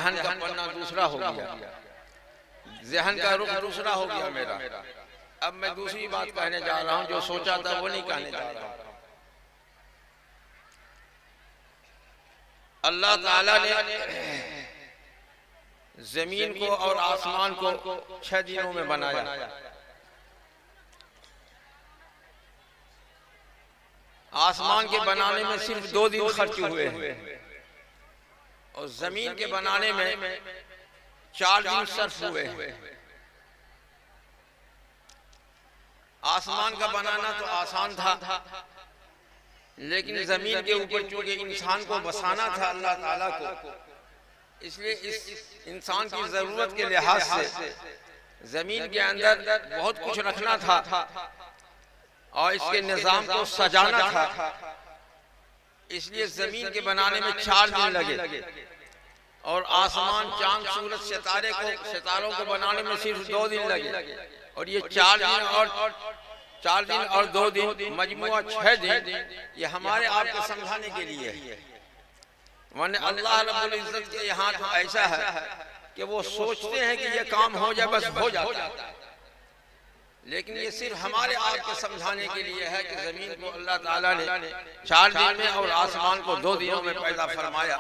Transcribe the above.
जहन का पन्ना दूसरा हो गया, जहन का रुख दूसरा हो गया मेरा। अब मैं दूसरी बात कहने जा रहा हूं, जो सोचा था वो नहीं कहने जा रहा। अल्लाह ताला ने जमीन को और आसमान को 6 दिनों में बनाया। आसमान के बनाने में सिर्फ 2 दिन खर्च हुए हैं और जमीन के बनाने में 4 दिन सर्फ हुए हैं। आसमान का बनाना तो आसान था, लेकिन जमीन के ऊपर चूंकि इंसान को बसाना था अल्लाह ताला को, इसलिए इस इंसान की जरूरत के लिहाज से जमीन के अंदर बहुत कुछ रखना था और इसके निजाम को सजाना था। इसलिए जमीन के बनाने में 4 दिन लगे और आसमान, चांद, सूरज, सितारों को बनाने में सिर्फ 2 दिन लगे। और ये 4 दिन और 2 दिन मजमुआ 6 दिन, ये हमारे आपको समझाने के लिए है। वरना अल्लाह रब्बुल इज्जत के यहाँ तो ऐसा है कि वो सोचते हैं कि ये काम हो जाए, बस हो जाता है। लेकिन ये सिर्फ हमारे आपके समझाने के लिए है कि जमीन को अल्लाह ताला ने 4 दिन में और आसमान को 2 दिनों में पैदा फरमाया।